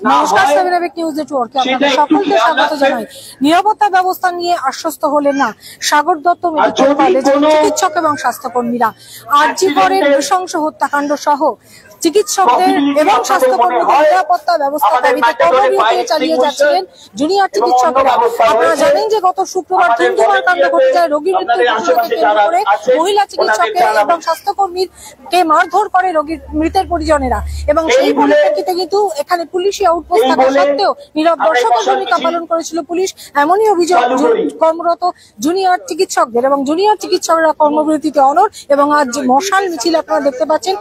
নমস্কার, seven EPIC news নেটওয়ার্কে আপনাদের সকলকে স্বাগত জানাই। নিরাপত্তা ব্যবস্থা নিয়ে আশ্বস্ত হলেন না সাগর দত্ত মেডিকেল কলেজের চিকিৎসক এবং স্বাস্থ্যকর্মীরা। আরজি করের নৃশংস হত্যাকাণ্ড সহ চিকিৎসকদের এবং স্বাস্থ্যকর্মীদের নিরাপত্তা ব্যবস্থা দাবিতে কর্মবিরতি চালিয়ে যাচ্ছিলেন জুনিয়র চিকিৎসকরা। আপনারা জানেন যে গত শুক্রবার ধুমধুমার কাণ্ড ঘটে যায়। রোগীর মৃত্যুর ঘটনাকে কেন্দ্র করে মহিলা চিকিৎসককে এবং স্বাস্থ্যকর্মীকে মারধর করে রোগীর মৃতের পরিজনেরা, এবং সেই পরিপ্রেক্ষিতে কিন্তু এখানে পুলিশি আউটপোস্ট থাকা সত্ত্বেও নীরব দর্শকের ভূমিকা পালন করেছিল পুলিশ। এমনই অভিযোগ কর্মরত জুনিয়র চিকিৎসকদের, এবং জুনিয়র চিকিৎসকরা কর্মবিরতিতে অনড়। এবং আজ মশাল মিছিল আপনারা দেখতে পাচ্ছেন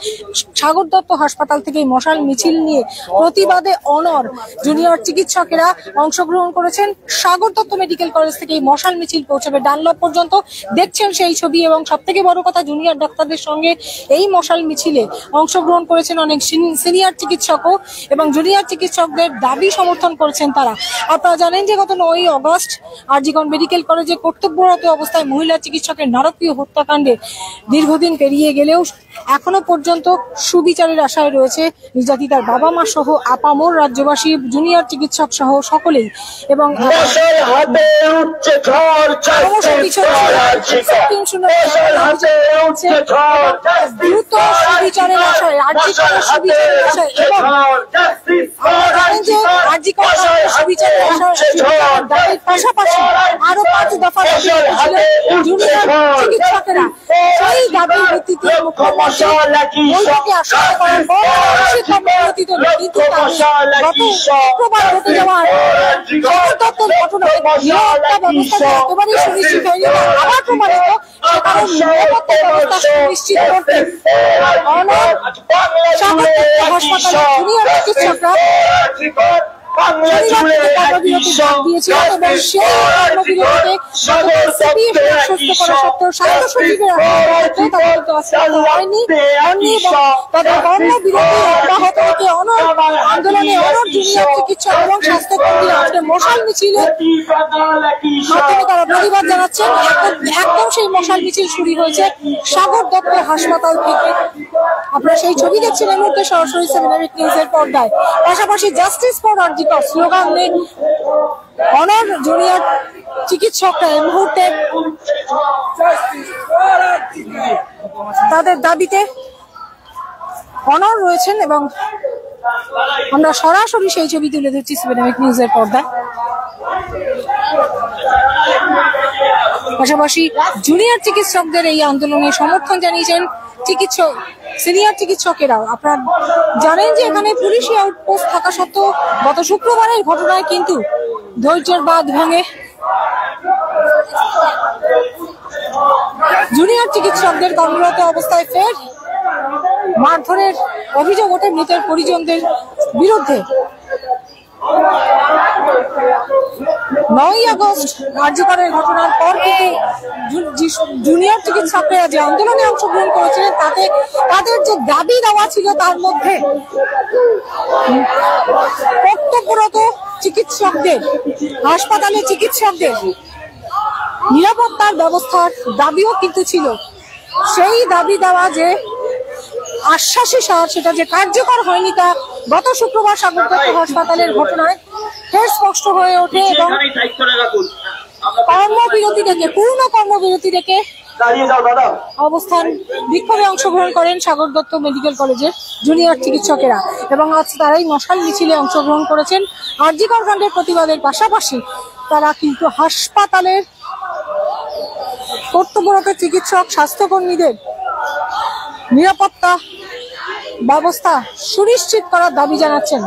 সাগর দত্ত হাসপাতাল থেকে মশাল মিছিল নিয়ে প্রতিবাদে অনড় জুনিয়র চিকিৎসকেরা অংশগ্রহণ করেছেন। সাগর দত্ত মেডিকেল কলেজ থেকে এই মশাল মিছিল পৌঁছাবে ডানলপ পর্যন্ত। দেখছেন সেই ছবি, এবং সব থেকে বড় কথা জুনিয়র ডাক্তারদের সঙ্গে এই মশাল মিছিলে অংশগ্রহণ করেছেন অনেক সিনিয়র চিকিৎসকও, এবং জুনিয়র চিকিৎসকদের দাবি সমর্থন করেছেন তারা। আপনারা জানেন যে গত 9ই আগস্ট আরজিকর মেডিকেল কলেজে কর্তব্যরত অবস্থায় মহিলা চিকিৎসকের নারকীয় হত্যাকাণ্ডে দীর্ঘদিন পেরিয়ে গেলেও এখনো পর্যন্ত সুবিচারের আশায় রয়েছে নির্যাতিতার বাবা মা সহ আপামর রাজ্যবাসী, জুনিয়র চিকিৎসক সহ সকলেই। এবং দ্রুত সুবিচারের আশায় আরজিকরের সুবিচারের আশায় এবং জানেন যে আরজিকর সুবিচারের দাবির পাশাপাশি আরো 5 দফা দাবি করেছিলেন জুনিয়র চিকিৎসকেরা। সেই দাবির ভিত্তিতে মুখ্যমন্ত্রী বৈঠকে আসন করার পর কর্মবিরতি দিল, কিন্তু গত শুক্রবার ঘটে যাওয়া সাগর দত্তের ঘটনায় নিরাপত্তা ব্যবস্থা একেবারেই সুনিশ্চিত হয়নি, আবার প্রমাণিত। সে কারণে নিরাপত্তা ব্যবস্থা সুনিশ্চিত করতে সাগর দত্ত হাসপাতালের জুনিয়র চিকিৎসকরা দিয়েছিলেন, এবং সেই কর্মবিরতিতে স্বাস্থ্য সচিবের হয়নি তাদের কর্মবিরতি অব্যাহত রেখে আন্দোলনে অনড় জুনিয়র চিকিৎসক এবং স্বাস্থ্যকর্মীরা আজকে মশাল মিছিলের মাধ্যমে তারা প্রতিবাদ জানাচ্ছেন। একদম সেই মশাল মিছিল শুরু হয়েছে সাগর দত্ত হাসপাতাল থেকে। আপনারা সেই ছবি দেখছেন এই মুহূর্তে সরাসরি 7 এবিক নিউজের পর্দায়। পাশাপাশি জাস্টিস ফর আরজিকর স্লোগান নিয়ে অনড় জুনিয়র চিকিৎসকরা এই মুহূর্তে তাদের দাবিতে অনড় রয়েছেন, এবং আমরা সরাসরি সেই ছবি তুলে ধরছি 7 এবিক নিউজের পর্দায়। পাশাপাশি জুনিয়র চিকিৎসকদের এই আন্দোলনে সমর্থন জানিয়েছেন সিনিয়র চিকিৎসকেরাও। আপনারা জানেন যে এখানে পুলিশি আউটপোস্ট থাকা সত্ত্বেও গত শুক্রবারের ঘটনায় কিন্তু ধৈর্যের বাঁধ ভাঙে জুনিয়র চিকিৎসকদের কর্মরত অবস্থায় ফের মারধরের অভিযোগ ওঠে মৃতের পরিজনদের বিরুদ্ধে। 9ই আগস্ট আরজিকরের ঘটনার পর থেকে জুনিয়র চিকিৎসকরা যে আন্দোলনে অংশগ্রহণ করেছিলেন তাতে তাদের যে দাবি দেওয়া ছিল তার মধ্যে কর্তব্যরত চিকিৎসকদের, হাসপাতালে চিকিৎসকদের নিরাপত্তার ব্যবস্থার দাবিও কিন্তু ছিল। সেই দাবি দেওয়া যে আশ্বাসী সার, সেটা যে কার্যকর হয়নি তা গত শুক্রবার সাগর দত্ত হাসপাতালের ঘটনায় ফের স্পষ্ট হয়ে ওঠে, এবং কর্মবিরতি থেকে পূর্ণ কর্মবিরতি থেকে অবস্থান বিক্ষোভে অংশগ্রহণ করেন সাগর দত্ত মেডিকেল কলেজের জুনিয়র চিকিৎসকেরা, এবং আজ তারাই মশাল মিছিলে অংশগ্রহণ করেছেন। আরজিকর কাণ্ডের প্রতিবাদের পাশাপাশি তারা কিন্তু হাসপাতালের কর্তব্যরত চিকিৎসক স্বাস্থ্যকর্মীদের নিরাপত্তা ব্যবস্থা সুনিশ্চিত করার দাবি জানাচ্ছেন।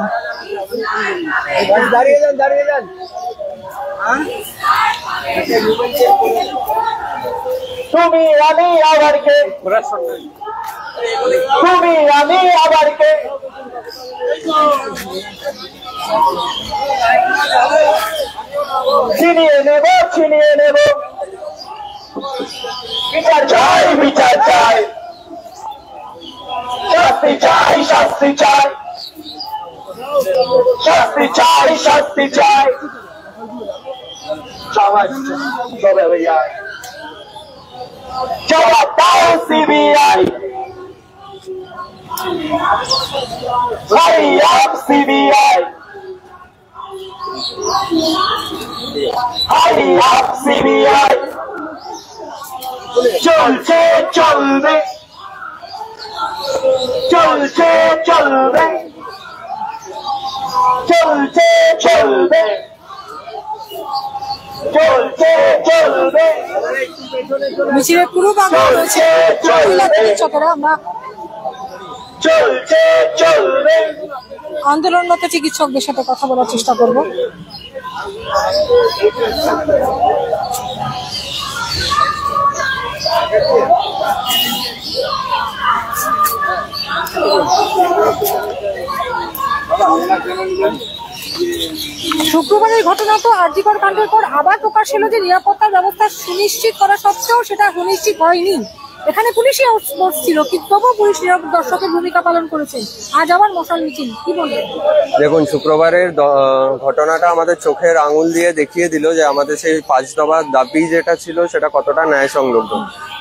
তুমি আমি আবার কে, তুমি আমি আবার কে, ছিনিয়ে নেব ছিনিয়ে নেব, বিচার চাই বিচার চাই, শাস্তি চাই শাস্তি চাই, শাস্তি চাই শাস্তি চাই, সবাই সবাই ভাইয়া জবাব দাও সিবিআই, ভাই আপ সিবিআই, সিবিআই চলছে চলবে চলছে চলবে চলছে চলবে চলছে চলবে মিছিলের পুরো বাংলা রয়েছে মহিলা চিকিৎসকেরা। আমরা চলছে চলবে আন্দোলনরত চিকিৎসকদের সাথে কথা বলার চেষ্টা করব। শুক্রবারের ঘটনা তো আরজিকর কাণ্ডের পর আবার প্রকাশ হলো যে নিরাপত্তার ব্যবস্থা সুনিশ্চিত করা সত্ত্বেও সেটা সুনিশ্চিত হয়নি। এখানে পুলিশই আউটসোর্স ছিল, কিন্তু তবুও পুলিশ দর্শকের ভূমিকা পালন করেছে। আজ আবার মশাল মিছিল, কি বলবেন? দেখুন, শুক্রবারের ঘটনাটা আমাদের চোখের আঙুল দিয়ে দেখিয়ে দিল যে আমাদের সেই 5 দফা দাবি যেটা ছিল সেটা কতটা ন্যায়সঙ্গত।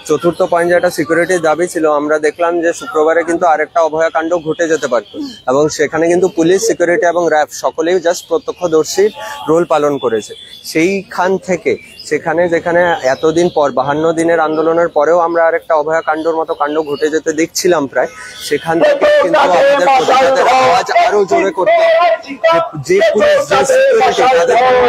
চতুর্থ পয়েন্ট যেটা সিকিউরিটির দাবি ছিল, আমরা দেখলাম যে শুক্রবারে কিন্তু আরেকটা অভয়াকাণ্ড ঘটে যেতে পারত এবং সেখানে কিন্তু পুলিশ, সিকিউরিটি এবং র্যাব সকলেই জাস্ট প্রত্যক্ষদর্শীর রোল পালন করেছে। সেইখান থেকে সেখানে যেখানে এতদিন পর 52 দিনের আন্দোলনের পরেও আমরা আরেকটা অভয়াকাণ্ডর মতো কাণ্ড ঘটে যেতে দেখছিলাম প্রায়, সেখান থেকে কিন্তু আমাদের প্রতিবাদের আওয়াজ আরো জোরে করতে হবে। যে পুলিশ, যে সিকিউরিটি, তাদের কোনো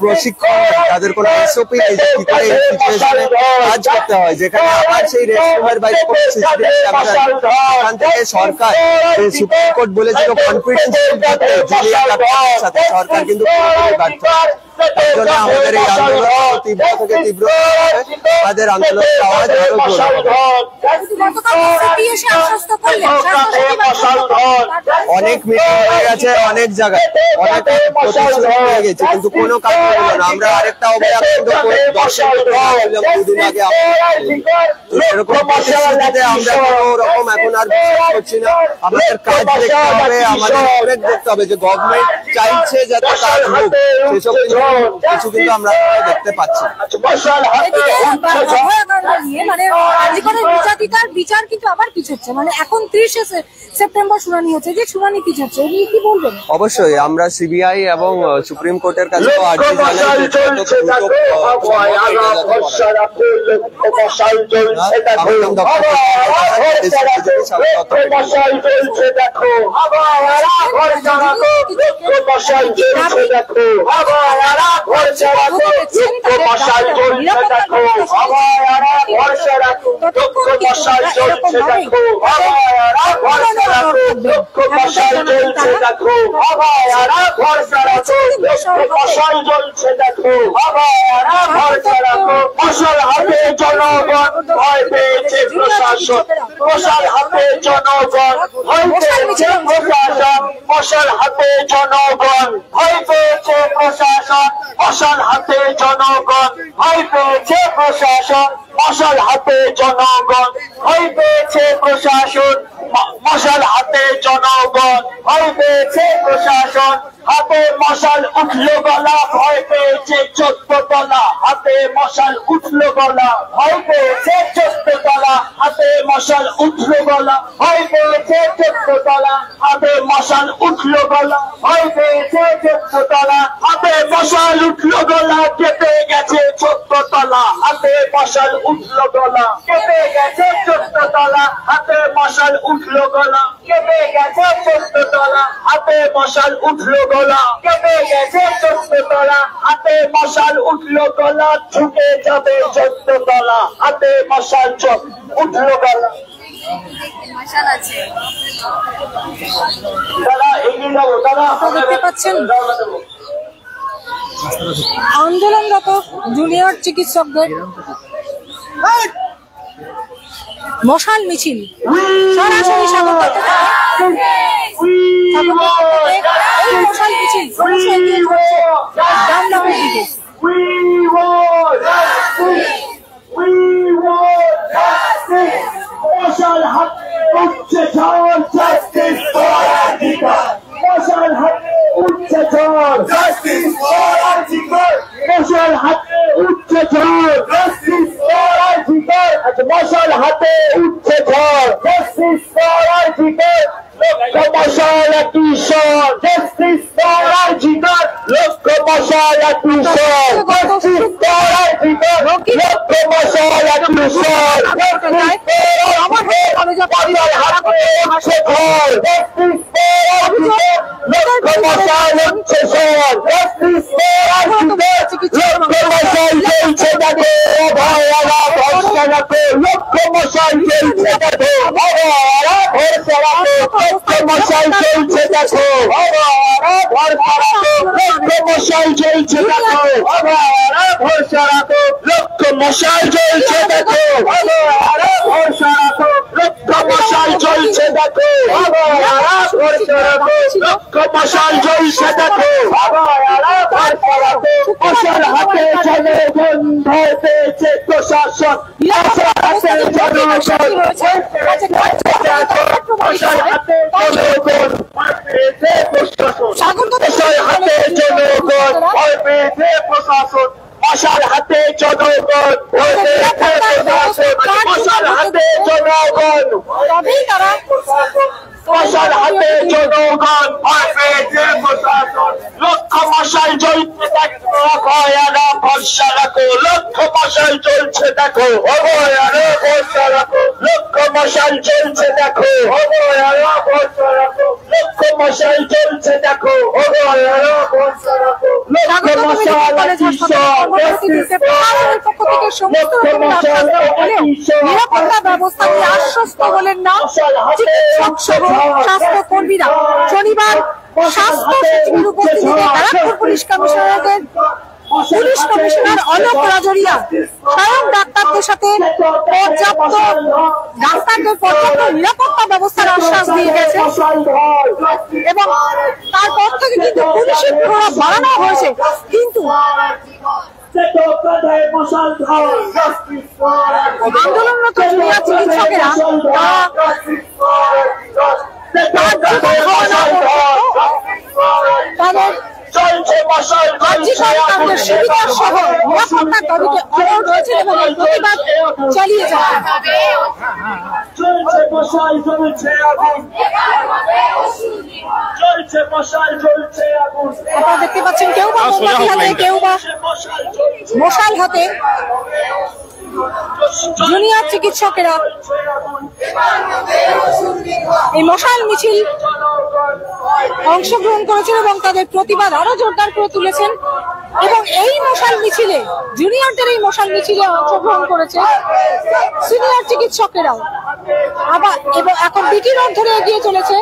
প্রশিক্ষণ নেই, তাদের কোনো এসওপি নেই যে কি করে এই সিচুয়েশনে কাজ করতে হয়, যেখানে আবার সেই রেস্টরুমের বাইরে কোনো সিসিটিভি ক্যামেরা, সেখান থেকে সরকার যে সুপ্রিম কোর্ট বলেছিল কনফিডেন্সিয়াল থাকতে জুলিয়া কার্টারের সাথে, সরকার কিন্তু পুরোপুরি ব্যর্থ। তার জন্য আমাদের এই আন্দোলন তীব্র থেকে তীব্র আমাদের আন্দোলনের আওয়াজ আরো জোরে হবে। অনেক মিটিং হয়ে গেছে, অনেক জায়গায় অনেক প্রতিশ্রুতি হয়ে গেছে, কিন্তু কোনো কাজ হলো না। আমরা আরেকটা অভয়াকাণ্ড দুদিন আগে এরকম প্রতিশ্রুতিতে আমরা কোনো রকম এখন আর বিশ্বাস করছি না। আমাদের কাজ দেখতে হবে, আমাদের অনেক দেখতে হবে যে গভর্নমেন্ট চাইছে যাতে কাজ হোক, সেসব কিছু কিন্তু আমরা দেখতে পাচ্ছি। বিচার কিন্তু আবার পিছচ্ছে, মানে এখন 30 সেপ্টেম্বর শুনানি হচ্ছে, যে শুনানি পিছচ্ছে, কি বলবেন? অবশ্যই আমরা সিবিআই এবং সুপ্রিম কোর্টের কাছে আর্জি মশাল জ্বলছে দেখো, মশাল হাতে জনগণ ভয় পেয়েছে প্রশাসন, মশাল হাতে জনগণ ভয় পেয়েছে প্রশাসন, মশাল হাতে জনগণ ভয় পেয়েছে প্রশাসন, মশাল হাতে জনগণ ভয় পেয়েছে প্রশাসন, মশাল হাতে জনগণ ভয় পেয়েছে প্রশাসন, মশাল হাতে জনগণ ভয় পেয়েছে প্রশাসন, হাতে মশাল উঠলো গলা ভয় পেয়েছে 14 তলা, হাতে মশাল উঠলো গলা ভয় পেয়েছে 14 তলা, হাতে মশাল উঠলো গলা ভয় পেয়েছে 14 তলা, হাতে মশাল উঠলো গলা ভয় পেয়েছে 14 তলা, হাতে মশাল উঠলো গলা কেঁপে গেছে 14 তলা, হাতে মশাল উঠলো গলা কেঁপে গেছে 14 তলা, হাতে মশাল উঠলো গলা কেঁপে গেছে 14 তলা, হাতে মশাল উঠলো গলা কেঁপে গেছে 14 তলা, হাতে মশাল উঠলো গলা ছুটে যাবে 14 তলা, হাতে মশাল উঠলো গলা। দেখতে পাচ্ছেন আন্দোলনরত জুনিয়র চিকিৎসকদের মশাল মিছিল সরাসরি স্বাগত করতে মশাল মিছিল মশাল হাত উঠছে ঝড় জাস্টিস ফর আর্জিকর, মশাল হাত উঠছে ঝড় জাস্টিস ফর আর্জিকর, মশাল হাতে উঠছে ঝড় জাস্টিস ফর আর্জিকর, মশাল হাতে উঠছে ঝড় জাস্টিস ফর আর্জিকর, লক্ষ মশাল একই স্বর জাস্টিস ফর আর্জিকর, লক্ষ মশাল কিশোর লক্ষ মশাল কিশোর মশাল চলছে দেখো মশাল চলছে দেখো মশাল চলছে দেখো মশাল হাতে চলে বন্ধ পেয়েছে প্রশাসন মশাল হাতে জনগণ মশাল হাতে জনগণ পেয়েছে প্রশাসন মশাল হাতে জনগণ ভয় পেয়েছে প্রশাসন মশাল হাতে জনগণ মশাল হাতে জনগণ মশাল হাতে জনগণ ভয় পেয়েছে প্রশাসন লক্ষ মশাল জ্বলছে দেখো অভয়ারা ভরসা রাখো লক্ষ মশাল জ্বলছে দেখো অভয়ারা ভরসা রাখো লক্ষ মশাল জ্বলছে দেখো অভয়ারা ভরসা রাখো লক্ষ মশাল জ্বলছে দেখো অভয়ারা ভরসা রাখো লক্ষ মশাল নিরাপত্তা ব্যবস্থা নিয়ে আশ্বস্ত হলেন না চিকিৎসক সহ স্বাস্থ্য কর্মীরা। শনিবার স্বাস্থ্য সচিবের উপস্থিতিতে ব্যারাকপুর পুলিশ কমিশনার অলোক রাজরিয়া স্বয়ং ডাক্তারদের সাথে পর্যাপ্ত নিরাপত্তা ব্যবস্থার আশ্বাস দিয়ে গেছে এবং তারপর থেকে কিন্তু পুলিশের প্রভাব বাড়ানো হয়েছে। কিন্তু আন্দোলনরত জুনিয়র চিকিৎসকেরা তাদের সুবিধা সহ নিরাপত্তার দাবিতে অনড় রয়েছে এবং প্রতিবাদ চালিয়ে যাচ্ছে। আপনারা দেখতে পাচ্ছেন কেউ বা মোমবাতি হাতে কেউ বা মশাল হাতে জুনিয়র চিকিৎসকেরা এই মশাল মিছিল অংশগ্রহণ করেছেন এবং তাদের প্রতিবাদ আরো জোরদার করে তুলেছেন এবং এই মশাল মিছিলে জুনিয়রদের এই মশাল মিছিলে অংশগ্রহণ করেছে সিনিয়র চিকিৎসকেরাও আবার এবং এখন বিটি রোড ধরে এগিয়ে চলেছে।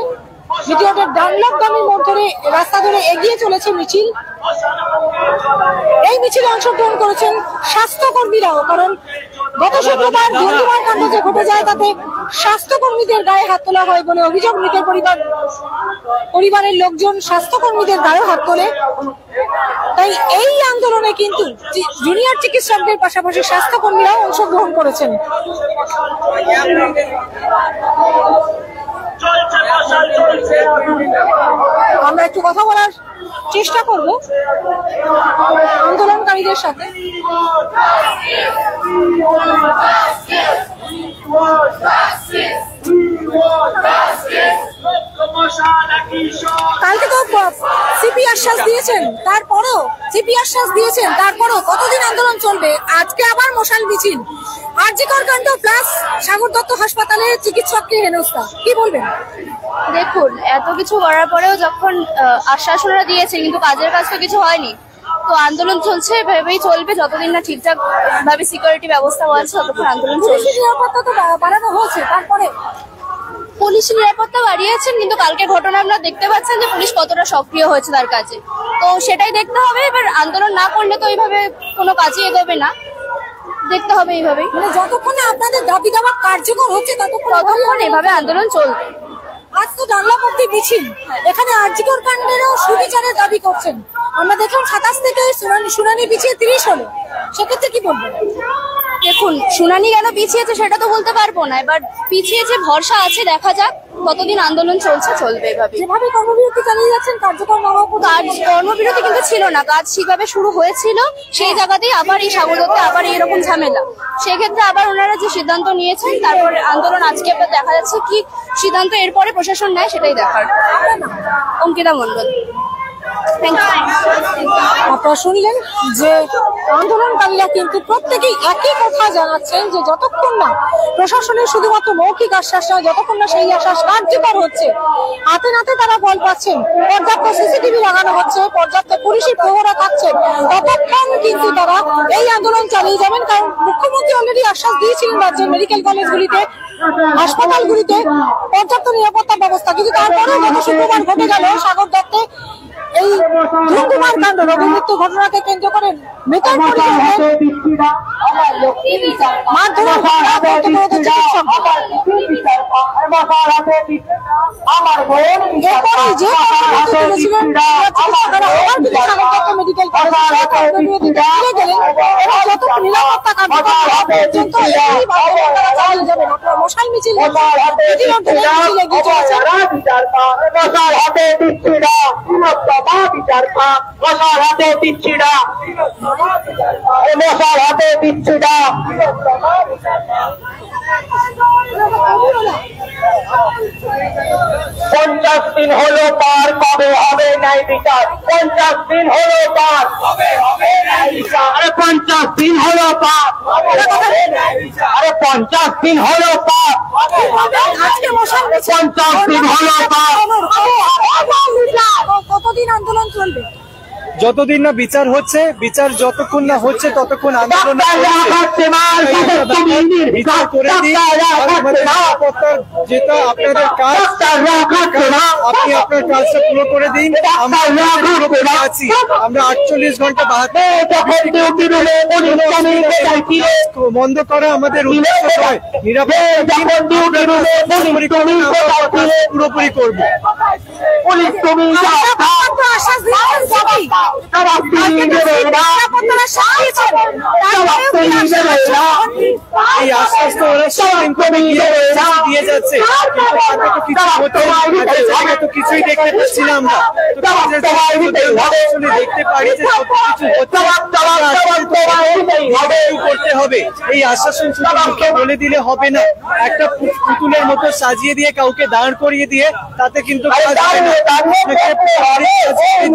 বিটি রোডের ডানলপগামী মোড় ধরে রাস্তা ধরে এগিয়ে চলেছে মিছিল। এই মিছিলে অংশগ্রহণ করেছেন স্বাস্থ্যকর্মীরাও, কারণ গত শুক্রবার ধুমধুমার কাণ্ড যে ঘটে যায় তাতে স্বাস্থ্যকর্মীদের গায়ে হাত তোলা হয় বলে অভিযোগ মৃতের পরিবারের লোকজন স্বাস্থ্যকর্মীদের গায়ে হাত তোলে। তাই এই আন্দোলনে কিন্তু জুনিয়র চিকিৎসকদের পাশাপাশি স্বাস্থ্যকর্মীরাও অংশগ্রহণ করেছেন। আমরা একটু কথা বলার চেষ্টা করব আন্দোলনকারীদের সাথে। কালকে তো সিপি আশ্বাস দিয়েছেন, তারপরও কতদিন আন্দোলন চলবে? আজকে আবার মশাল মিছিল, আরজিকর কাণ্ড প্লাস সাগর দত্ত হাসপাতালে চিকিৎসককে হেনস্থা, কি বলবেন? দেখুন, এত কিছু করার পরেও যখন আশ্বাসনা দিয়েছে কিন্তু কাজের কাজ তো কিছু হয়নি, তো আন্দোলন চলছে, ভেবেই চলবে যতদিন না ঠিকঠাক ভাবে সিকিউরিটি ব্যবস্থা আছে ততক্ষণ আন্দোলন চলছে। নিরাপত্তা তো বাড়ানো হচ্ছে, তারপরে পুলিশ নিরাপত্তা বাড়িয়েছেন কিন্তু কালকে ঘটনা আপনারা দেখতে পাচ্ছেন যে পুলিশ কতটা সক্রিয় হয়েছে তার কাছে, তো সেটাই দেখতে হবে। এবার আন্দোলন না করলে তো এইভাবে কোনো কাজই এগোবে না, দেখতে হবে এইভাবেই, মানে যতক্ষণে আপনাদের দাবি দাবা কার্যকর হচ্ছে ততক্ষণ এভাবে আন্দোলন চলবে। আজ তো ডানলপ অব্দি মিছিল, এখানে আরজিকর কাণ্ডেরও সুবিচারের দাবি করছেন। আমরা দেখলাম 27 থেকে শুনানি পিছিয়ে 30 হলো, সেক্ষেত্রে কি বলবেন? দেখুন, শুনানি কেন পিছিয়েছে সেটা তো বলতে পারবো না, এবার পিছিয়েছে ভরসা আছে, দেখা যাক কতদিন আন্দোলন চলবে এভাবে। যেভাবে কর্মবিরতি চালিয়ে যাচ্ছেন কার্যকর না হওয়া পর্যন্ত। কর্মবিরতি কিন্তু ছিল না, কাজ ঠিকভাবে শুরু হয়েছিল, সেই জায়গাতেই আবার এই সাগর দত্তে আবার এরকম ঝামেলা। সেক্ষেত্রে আবার ওনারা যে সিদ্ধান্ত নিয়েছেন, তারপরে আন্দোলন আজকে আবার দেখা যাচ্ছে কি সিদ্ধান্ত এরপরে প্রশাসন নেয় সেটাই দেখার। অঙ্কিতা মন্ডল। আপনারা শুনলেন যে আন্দোলনকারীরা কিন্তু প্রত্যেকেই একই কথা জানাচ্ছেন যে যতক্ষণ না প্রশাসনের শুধুমাত্র মৌখিক আশ্বাস নয়, যতক্ষণ না সেই আশ্বাস কার্যকর হচ্ছে, হাতে নাতে তারা বল পাচ্ছেন, পর্যাপ্ত সিসিটিভি লাগানো হচ্ছে, পর্যাপ্ত পুলিশের প্রহরা থাকছেন, ততক্ষণ কিন্তু তারা এই আন্দোলন চালিয়ে যাবেন। কারণ মুখ্যমন্ত্রী অলরেডি আশ্বাস দিয়েছিলেন রাজ্যের মেডিকেল কলেজগুলিতে, হাসপাতালগুলিতে পর্যাপ্ত নিরাপত্তা ব্যবস্থা, কিন্তু তারপরেও গত শুক্রবার ঘটে গেল সাগর দত্তে এই ধুমধুমার কাণ্ড। রোগী মৃত্যু ঘটনাকে কেন্দ্র করে মৃতের পরিবারকে মারধরের ঘটনা কর্তব্যরত চিকিৎসক। এরপরই যে কর্মসূচি তুলেছিলেন চিকিৎসকেরা আবার কিন্তু সাগর দত্ত মেডিকেল কলেজে ফিরে গেলেন এবং যত নিরাপত্তা কার্যকর হওয়া পর্যন্ত এই বাধ্যবাধকতা তারা চালিয়ে যাবেন। আপনারা মশাল মিছিল ইতিমধ্যে এগিয়ে চলেছেন। মশাল হাতে দিচ্ছি না, মশাল হাতে দিচ্ছি না। 50 দিন হলো পার, কবে হবে ন্যায় বিচার? 50 দিন হলো পার, কবে হবে ন্যায় বিচার? আরে 50 দিন হলো পার, আরে 50 দিন হলো পার, আজকে মশাল মিছিল 50 দিন হলো পার। কতদিন আন্দোলন চলবে? যতদিন না বিচার হচ্ছে, বিচার যতক্ষণ না হচ্ছে ততক্ষণ আন্দোলন বিচার করে দিন। যেটা আপনাদের কাজ, আপনি আপনার কাজটা পুরো করে দিন। আমরা আছি, আমরা 48 ঘন্টা বন্ধ করা আমাদের উদ্দেশ্য নয়। নিরাপত্তা পুরোপুরি করবো। এই আশ্বাস তো ওরা দিয়ে যাচ্ছে, তো কিছুই দেখতে পাচ্ছি না আমরা। দেখতে পারি যে করতে হবে। এই আশ্বাসন শুধু বলে দিলে হবে না, একটা পুতুলের মতো সাজিয়ে দিয়ে কাউকে দাঁড় করিয়ে দিয়ে তাতে কিন্তু কাজ হবে না।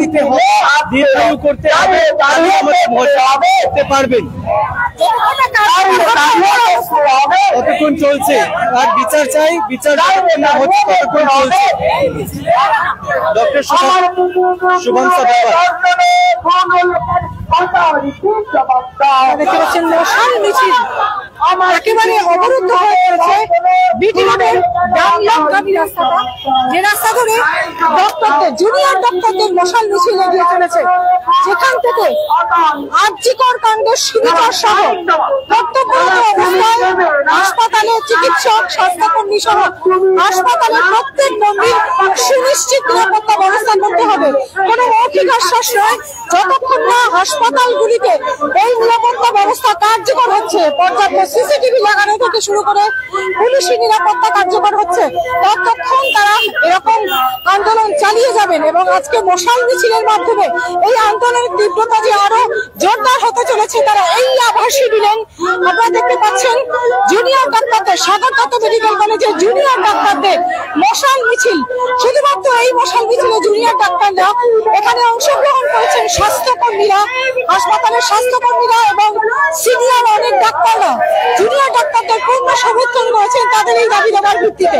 দিতে হবে, করতে হবে, তাহলে আমাদের করতে পারবেন। কতক্ষণ চলছে আর বিচার চাই, বিচার যতক্ষণ না হচ্ছে ততক্ষণ চলছে। ডক্টর শুভঙ্কর দেখতে পাচ্ছেন মশাল মিছিল একেবারে অবরুদ্ধ হয়ে পড়েছে বিটি রোডের ডানলপগামী রাস্তাটা, যে রাস্তা ধরে ডক্টরদের জুনিয়র ডক্টরদের মশাল মিছিল এগিয়ে চলেছে, যেখান থেকে আরজিকর কাণ্ডের শিবির সহ কর্তব্যরত অবস্থায় হাসপাতালের চিকিৎসক, স্বাস্থ্যকর্মী সহ হাসপাতালের প্রত্যেক কর্মীর সুনিশ্চিত নিরাপত্তা ব্যবস্থা করতে হবে। কোনো মৌখিক আশ্বাস নয়, যতক্ষণ না হাসপাতালগুলিতে এই নিরাপত্তা ব্যবস্থা কার্যকর হচ্ছে, পর্যাপ্ত সিসিটিভি লাগানো থেকে শুরু করে পুলিশি নিরাপত্তা কার্যকর হচ্ছে, ততক্ষণ তারা এরকম আন্দোলন চালিয়ে যাবেন। এবং আজকে মশাল মিছিলের মাধ্যমে এই আন্দোলনের তীব্রতা যে আরো জোরদার হতে চলেছে তারা এই আভাসই দিলেন। আপনারা দেখতে পাচ্ছেন জুনিয়র ডাক্তারদের, সাগর দত্ত মেডিকেল কলেজের জুনিয়র ডাক্তারদের মশাল মিছিল। শুধুমাত্র এই মশাল মিছিলে জুনিয়র ডাক্তাররা, এখানে অংশগ্রহণ করেছেন স্বাস্থ্যকর্মীরা, হাসপাতালের স্বাস্থ্যকর্মীরা এবং সিনিয়র অনেক ডাক্তাররা জুনিয়র ডাক্তারদের পূর্ণ সমর্থন করেছেন তাদের এই দাবি দাবার ভিত্তিতে।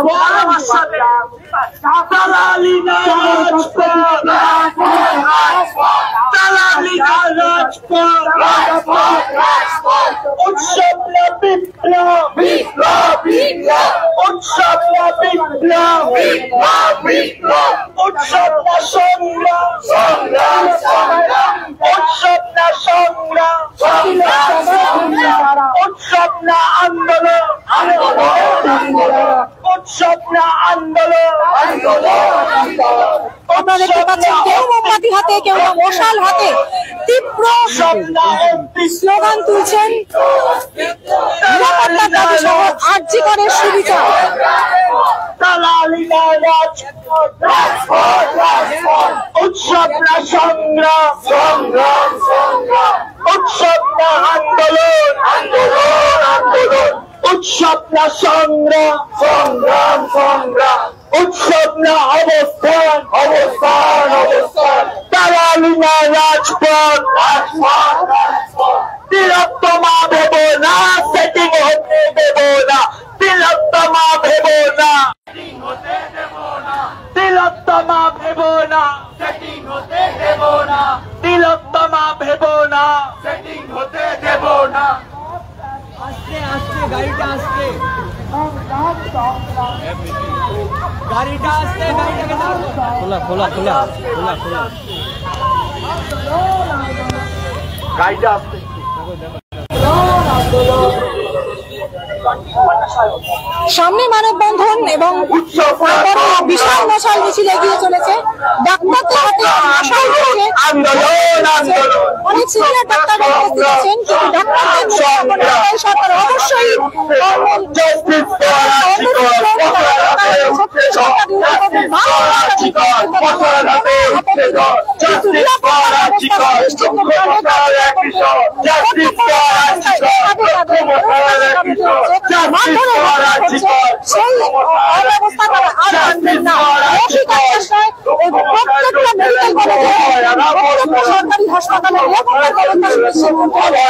Salah উৎসব না বিপ্লব, উৎসব না বিপ্লব, উৎসব না সংগ্রাম, উৎসব না সংগ্রাম, উৎসব না আন্দোলন, উৎসব না আন্দোলন। আপনারা দেখতে পাচ্ছেন কেউ মোমবাতি হাতে, কেউ বা মশাল হাতে তীব্র স্লোগান তুলছেন নিরাপত্তার দাবি সহ আরজি করের সুবিচার। উৎসব না সংগ্রাম, উৎসব না আন্দোলন, উৎসব না সংগ্রাম, উৎসব না অবস্থান, দালালি না রাজপথ, তিলোত্তমা ভেব না, সেটিং হতে দেব না, তিলোত্তমা ভেব না, তিলোত্তমা ভেব না, তিলোত্তমা ভেব না, সেটিং হতে দেব না। গাড়িটা আসছে, গাড়িটাকে খোলা গাড়িটা আসছে। সামনে মানববন্ধন এবং বিশাল মশাল মিছিল এগিয়ে চলেছে। ডাক্তারদের হাতে মশাল রয়েছে, অনেক সিনিয়র ডাক্তাররা উপস্থিত আছেন, কিন্তু ডাক্তারদের সরকার অবশ্যই সেই অব্যবস্থা তারা আর মানবেন না। প্রত্যেকটা মেডিকেল কলেজে, প্রত্যেকটা সরকারি হাসপাতালে নিরাপত্তার ব্যবস্থা সুনিশ্চিত করতে হবে।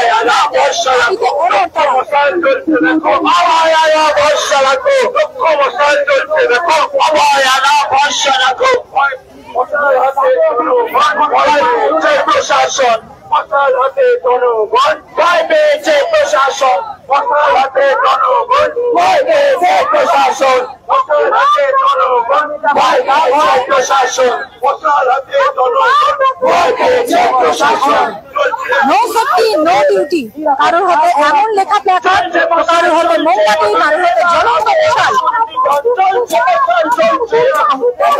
প্রশাসন মশাল হাতে জনগণ, ভয় পেয়েছে প্রশাসন, মশাল হাতে জনগণ, ভয় পেয়েছে প্রশাসন, মশাল হাতে জনগণ, ভয় পেয়েছে প্রশাসন, মশাল হাতে জনগণ, ভয় পেয়েছে প্রশাসন। নো সেফটি নো ডিউটি, কারোর হাতে এমন লেখা প্ল্যাকার্ড, কারোর হাতে মোমবাতি, কারোর হাতে জ্বলন্ত মশাল।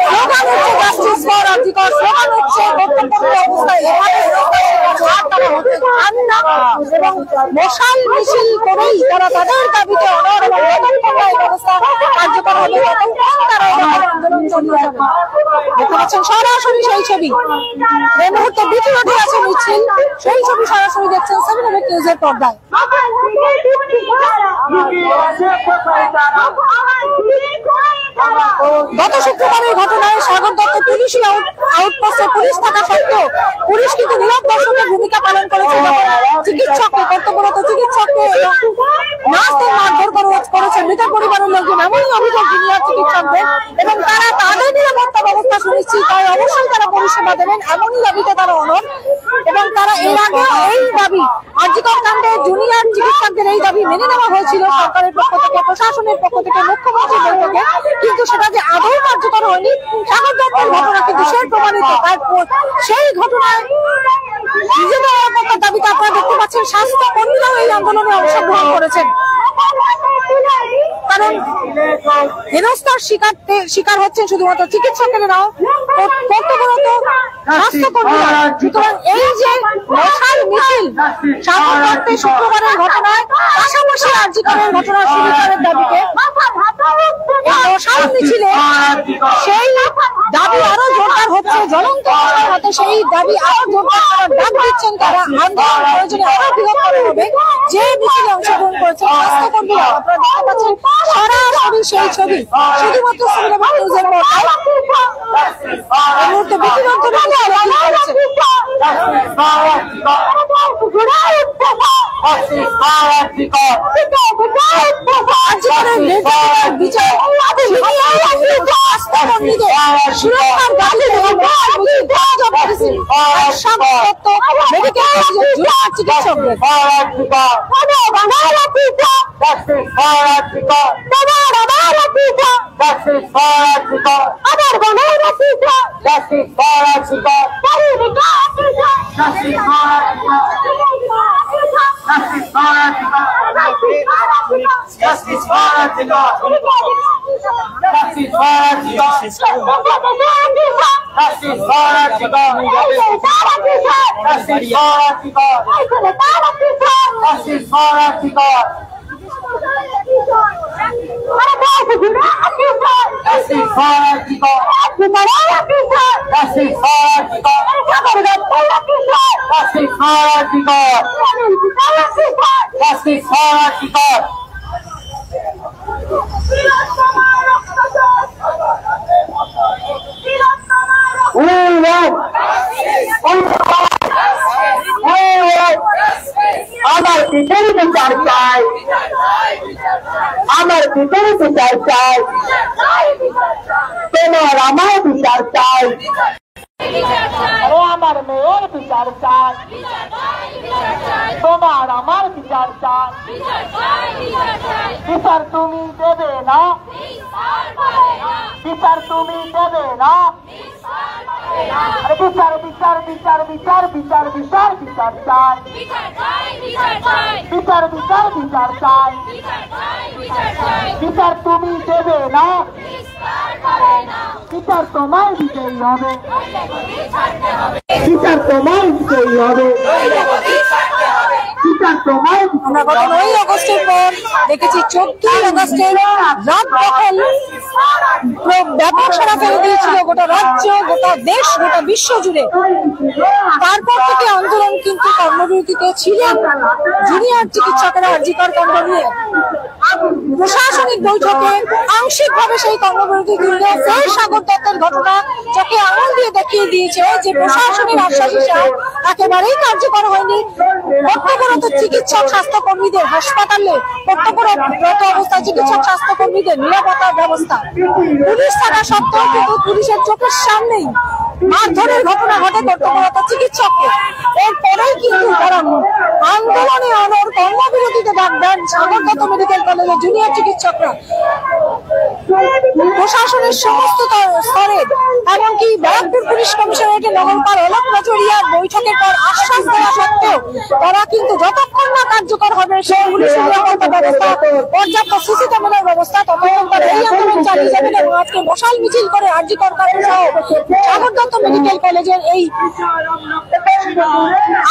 স্লোগান হচ্ছে জাস্টিস ফর আরজি কর, স্লোগান হচ্ছে কর্তব্যরত অবস্থায় এভাবে এবং মশাল মিছিল করেই তারা তাদের দাবিতে অনড় এবং ততক্ষণ ব্যবস্থা কার্যকর হবে, ততক্ষণ তারা আন্দোলন চালিয়ে যাবে। দেখতে পাচ্ছেন সরাসরি সেই ছবি, এই মুহূর্তে বিটি রোডে আছে মিছিল, সেই ছবি সরাসরি দেখছেন 7 নিউজের পর্দায়। গত শুক্রবারের ঘটনায় সাগর দত্ত পুলিশি আউটপোস্টে পুলিশ থাকা সত্ত্বেও পুলিশ কিন্তু নীরব দর্শকের ভূমিকা পালন করেছে। চিকিৎসককে, কর্তব্যরত চিকিৎসককে নার্সদের মারধর করেছে মৃতের পরিবারের লোকজন, এমনই অভিযোগ জুনিয়র চিকিৎসকদের, এবং তারা তাদের নিরাপত্তা ব্যবস্থা সুনিশ্চিত হয় অবশ্যই তারা পরিষেবা দেবেন, এমনই দাবিতে তারা অনড়। এবং তারা এর আগে এই দাবি, আরজি কর কাণ্ডে জুনিয়র চিকিৎসকদের এই দাবি মেনে নেওয়া হয়েছিল সরকারের পক্ষ থেকে, প্রশাসনের পক্ষ থেকে, মুখ্যমন্ত্রীর বৈঠকে, কিন্তু সেটা যে আদৌ কার্যকর হয়নি সাগর দত্তের ঘটনা কিন্তু সে প্রমাণিত। তারপর সেই ঘটনায় নিজেদের নিরাপত্তার দাবিতে আপনারা দেখতে পাচ্ছেন স্বাস্থ্য কর্মীরাও এই আন্দোলনে অংশগ্রহণ করেছেন, কারণ হেনস্থার শিকার হচ্ছেন শুধুমাত্র চিকিৎসকেরাও, কর্তব্যরত স্বাস্থ্যকর্মীরা। সুতরাং এই যে মশাল মিছিল সাগর দত্তের শুক্রবারের ঘটনায়, পাশাপাশি আরজি করের ঘটনার সুবিচারের দাবিতে এই মশাল মিছিলে সেই দাবি আরো জোরদার হচ্ছে, জ্বলন্ত মশাল হাতে সেই দাবি আরো জোরদার করার ডাক দিচ্ছেন তারা। আন্দোলন প্রয়োজনে আরো বৃহত্তর হবে। যে মিছিলে অংশগ্রহণ করেছে স্বাস্থ্যকর্মীরা, আপনারা দেখতে পাচ্ছেন সরাসরি সেই ছবি শুধুমাত্র 7 নিউজের পর্দায়। এই মুহূর্তে বিধিবদ্ধ করেছে। আমার ভিতরে বিচার চাই, আমার ভিতরে বিচার চাই, তোমার আমার বিচার চাই, আমার মেয়ের বিচার চাই, তোমার আমার বিচার চাই, বিচার তুমি দেবে না, বিচার তুমি দেবে না, বিচার বিচার বিচার বিচার বিচার বিচার বিচার চাই, বিচার বিচার বিচার চাই, বিচার তুমি দেবে না, বিচার তোমায় দিতেই হবে, বিচার তোমায় দিতেই হবে, বিচার তোমায়। আমরা গত 9 আগস্টের পর দেখেছি 14 আগস্টের রাত দখল ব্যাপক সাড়া ফেলে দিয়েছিল গোটা রাজ্য, গোটা দেশ, গোটা বিশ্ব জুড়ে। তারপর থেকে আন্দোলন কিন্তু কর্মবিরতিতে ছিলেন জুনিয়র চিকিৎসকেরা আরজিকর কাণ্ড নিয়ে। প্রশাসনিক বৈঠকে আংশিকভাবে সেই কর্মবিরতি তুললেও ফের সাগর দত্তের ঘটনা চোখে আঙুল দিয়ে দেখিয়ে দিয়েছে যে প্রশাসনের আশ্বাস একেবারেই কার্যকর হয়নি। কর্তব্যরত চিকিৎসক স্বাস্থ্যকর্মীদের হাসপাতালে কর্তব্যরত অবস্থায় চিকিৎসক স্বাস্থ্যকর্মীদের নিরাপত্তার ব্যবস্থা পুলিশ থাকা সত্ত্বেও কিন্তু পুলিশের চোখের সামনেই মারধরের ঘটনা ঘটে কর্তব্যরত চিকিৎসককে। এরপরেই কিন্তু তারা আন্দোলনে অনর কর্মবিরতিতে ডাক দেন সাগর দত্ত মেডিকেল কলেজের জুনিয়র চিকিৎসকরা। প্রশাসনের সমস্ত স্তরে এমনকি ব্যারাকপুর পুলিশ কমিশনারেটের নগরপাল অলোক কাচুরিয়ার বৈঠকের পর আশ্বাস দেওয়া সত্ত্বেও তারা কিন্তু যতক্ষণ না কার্যকর হবে সেই পুলিশের নিরাপত্তা ব্যবস্থা, পর্যাপ্ত সিসি ক্যামেরার ব্যবস্থা, ততক্ষণ তারা এই আন্দোলন চালিয়ে যাবেন এবং আজকে মশাল মিছিল করে আরজিকর কাণ্ড সহ সাগর দত্ত মেডিকেল কলেজের এই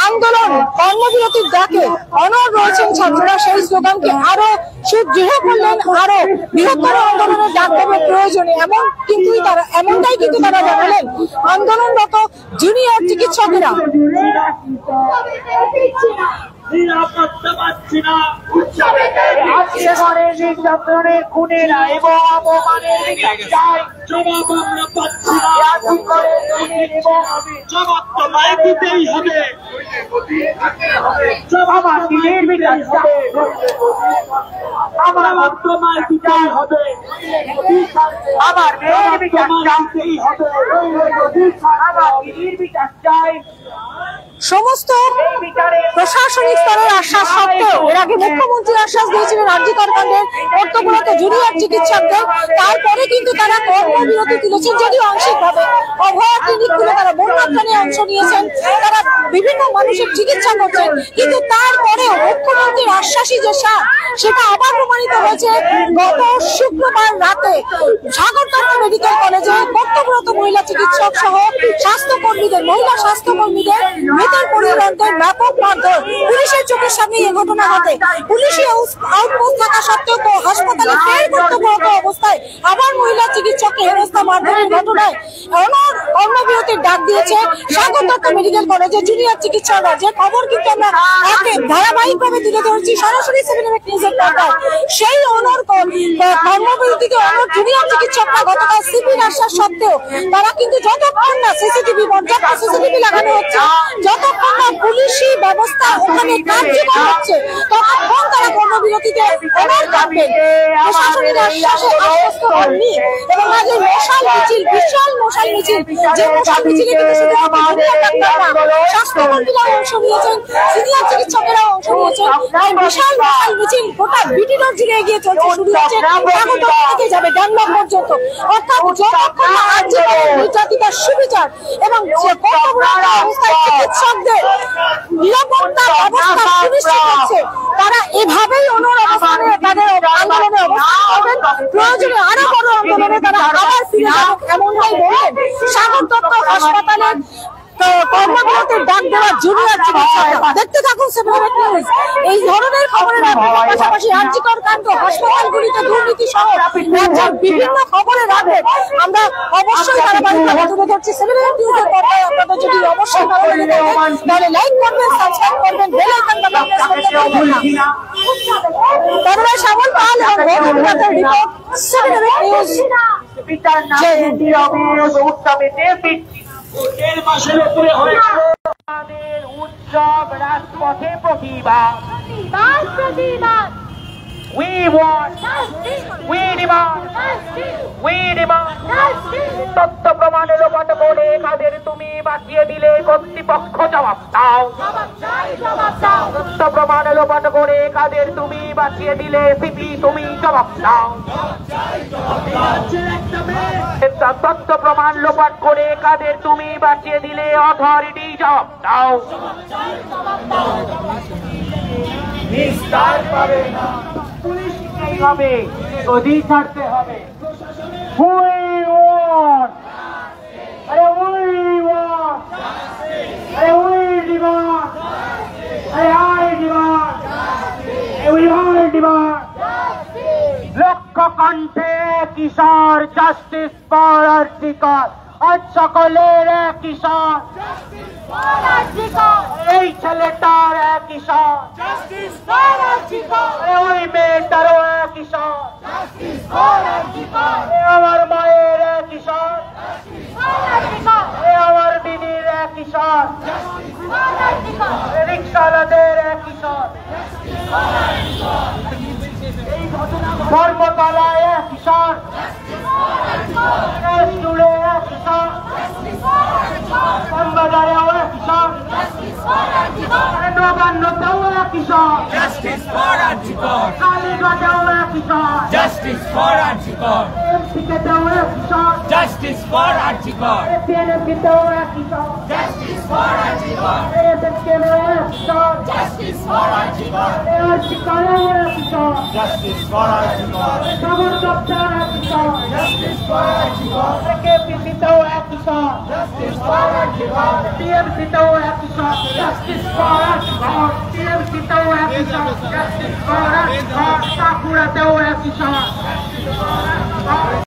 আন্দোলন কর্মবিরতির ডাকে অনড় রয়েছেন ছাত্ররা। সেই স্লোগানকে আরো সুদৃঢ় করলেন, আরো বৃহত্তর আন্দোলনের ডাক দেবে প্রয়োজনে এমনটাই কিন্তু তারা জানালেন আন্দোলনরত জুনিয়র চিকিৎসকেরা। নিরাপত্তা পাচ্ছি না, নির্যাতনের খুনেরা এবং অপমানের চাই জবাব আমরা পাচ্ছি না, জবাব তোমায় দিতেই হবে, আমার দিনের বিচার চাই, আমার তোমায় দিতেই হবে, আমার মেয়ের বিচার চাইতেই হবে, আমার দিনের বিচার চাই। সমস্ত প্রশাসনিক স্তরের আশ্বাস সত্ত্বেও এর আগে মুখ্যমন্ত্রী আশ্বাস দিয়েছিলেন আরজিকর কাণ্ডের কর্তব্যরত জুনিয়র চিকিৎসকদের। তারপরে কিন্তু তারা কর্মবিরতি তুলেছেন, যদিও আংশিকভাবে অভয়া ক্লিনিকগুলো তারা বন্যাত্রা নিয়ে অংশ নিয়েছেন, তারা বিভিন্ন মানুষের চিকিৎসা করছেন, কিন্তু তারপরেও মুখ্যমন্ত্রীর আশ্বাসই যে সার সেটা আবার প্রমাণিত হয়েছে গত শুক্রবার রাতে সাগর দত্ত মেডিকেল কলেজে কর্তব্যরত মহিলা চিকিৎসক সহ স্বাস্থ্যকর্মীদের, মহিলা স্বাস্থ্যকর্মীদের মৃতের পরিবারদের ব্যাপক মারধর। পুলিশের চোখের সামনে এই ঘটনা ঘটে। পুলিশি আউটপোস্ট থাকা সত্ত্বেও হাসপাতালে ফের কর্তব্যরত অবস্থায় আবার মহিলা চিকিৎসককে হেনস্থা মারধরের ঘটনায় অনড় কর্মবিরতির ডাক দিয়েছে সাগর দত্ত মেডিকেল কলেজের জুনিয়র চিকিৎসকরা। যে খবর কিন্তু আমরা ধারাবাহিকভাবে তুলে ধরেছি সরাসরি 7 নিউজের পর্দায়। সেই অনড় কর্মবিরতিতে অনড় জুনিয়র চিকিৎসকরা গতকাল সিপির আশ্বাস সত্ত্বেও তারা কিন্তু যতক্ষণ না সিসিটিভি, পর্যাপ্ত সিসিটিভি লাগানো হচ্ছে, যতক্ষণ না পুলিশ পুলিশি ব্যবস্থা ওখানে কার্যকর হচ্ছে, তখন তারা কর্মবিরতিতে অনড় থাকবেন। প্রশাসনের আশ্বাসে আশ্বস্ত হননি এবং আজ এই মশাল মিছিল, বিশাল মশাল মিছিল, যে মশাল মিছিলে কিন্তু স্বাস্থ্যকর্মীরা অংশ নিয়েছেন, সিনিয়র চিকিৎসকেরা অংশ নিয়েছেন। এই বিশাল মশাল মিছিল গোটা বিটি রোড জুড়ে এগিয়ে চলছে, শুরু হচ্ছে স্বাগত থেকে যাবে ডানলপ পর্যন্ত। অর্থাৎ যতক্ষণ না নির্যাতিতার সুবিচার এবং কর্তব্যরত অবস্থায় চিকিৎসকদের নিরাপত্তা ব্যবস্থা সুনিশ্চিত হচ্ছে, তারা এভাবেই অনড় অবস্থানে তাদের আন্দোলনে অবস্থান করবেন। প্রয়োজনে আরো বড় আন্দোলনে তারা আবার ফিরে যাবেন, এমনটাই বললেন সাগর দত্ত হাসপাতালের কর্মবিরতির ডাক দেওয়া জুনিয়র চিকিৎসকরা। দেখতে থাকুন 7 নিউজ। এই ধরনের খবরের পাশাপাশি আর্জিকর কাণ্ড, হাসপাতালগুলিতে দুর্নীতি সহ রাজ্যের বিভিন্ন খবরের আপডেট আমরা অবশ্যই ধারাবাহিকভাবে তুলে ধরছি 7 নিউজের পর্দায়। আপনাদের যদি অবশ্যই ভালো লেগে থাকে তাহলে লাইক করবেন, সাবস্ক্রাইব করবেন, বেল আইকনটা প্রেস করতে ভুলবেন না। তবে শ্যামল পাল এবং গৌরবের রিপোর্ট 7 নিউজ। উৎসব রাজপথে প্রতিবাদ, We want, we demand, we demand. তথ্য প্রমাণ লোপাট করে কাদের তুমি বাঁচিয়ে দিলে কর্তৃপক্ষ জবাব দাও। তথ্য প্রমাণ লোপাট করে কাদের তুমি বাঁচিয়ে দিলে সিপি তুমি জবাব দাও। তথ্য প্রমাণ লোপাট করে কাদের তুমি বাঁচিয়ে দিলে অথরিটি জবাব দাও। নিস্তার পাবে না, পুলিশকেই হবে গদি ছাড়তে হবে। We want, we want, we demand, I demand, we all demand. লক্ষ কণ্ঠে কিশোর জাস্টিস ফর আর্জিকর, আজ সকলের কিশোর, এই ছেলেটার কিশোর, ওই মেয়েটারও কিশোর, আমার মায়ের কিশোর, আমার দিদির কিশোর, রিক্সাওয়ালাদের কিশোর, ধর্মতলায় কিশোর, স্কুলে কিশোর, বাজারেও কিশোর, নবান্নতেও কিশোর, কালীগঞ্জেও কিশোর, এমসিকেতেও কিশোর, এপিএনএপিতেও কিশোর, এসএসকেমেও কিশোর, এআরসিকেও কিশোর, সাগর দত্তের কিশোর, কেপিসিতেও কিশোর, টিএমসিতেও কিশোর, টিএমসিতেও কিশোর, বাঁকুড়াতেও কিশোর।